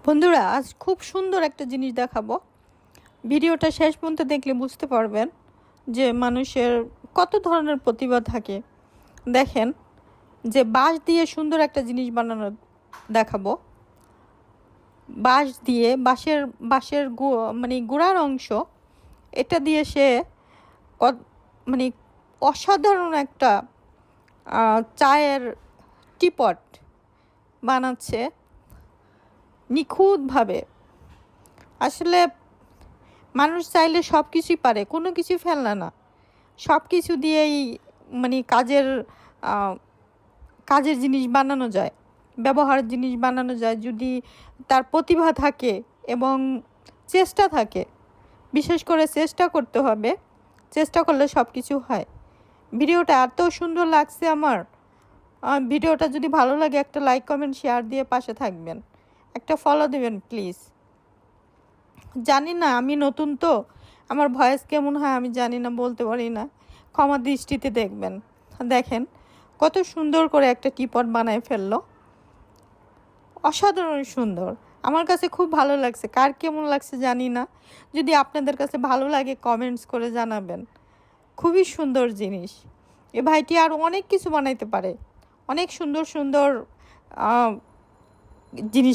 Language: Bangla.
বন্ধুরা, আজ খুব সুন্দর একটা জিনিস দেখাবো। ভিডিওটা শেষ পর্যন্ত দেখলে বুঝতে পারবেন যে মানুষের কত ধরনের প্রতিভা থাকে। দেখেন, যে বাঁশ দিয়ে সুন্দর একটা জিনিস বানানো দেখাবো। বাঁশ দিয়ে বাঁশের মানে গুঁড়ার অংশ, এটা দিয়ে সে মানে অসাধারণ একটা চায়ের টিপট বানাচ্ছে নিখুঁতভাবে। আসলে মানুষ চাইলে সব কিছুই পারে, কোনো কিছুই ফেলনা না। সব কিছু দিয়েই মানে কাজের জিনিস বানানো যায়, ব্যবহারের জিনিস বানানো যায়, যদি তার প্রতিভা থাকে এবং চেষ্টা থাকে। বিশেষ করে চেষ্টা করতে হবে, চেষ্টা করলে সব কিছু হয়। ভিডিওটা এত সুন্দর লাগছে আমার। ভিডিওটা যদি ভালো লাগে একটা লাইক কমেন্ট শেয়ার দিয়ে পাশে থাকবেন, একটা ফলো দেবেন প্লিজ। জানি না, আমি নতুন তো, আমার ভয়েস কেমন হয় আমি জানি না, বলতে পারি না, ক্ষমা দৃষ্টিতে দেখবেন। দেখেন কত সুন্দর করে একটা টিপট বানায় ফেললো, অসাধারণ সুন্দর। আমার কাছে খুব ভালো লাগছে, কার কেমন লাগছে জানি না। যদি আপনাদের কাছে ভালো লাগে কমেন্টস করে জানাবেন। খুবই সুন্দর জিনিস। এ ভাইটি আর অনেক কিছু বানাইতে পারে, অনেক সুন্দর সুন্দর জিনিস।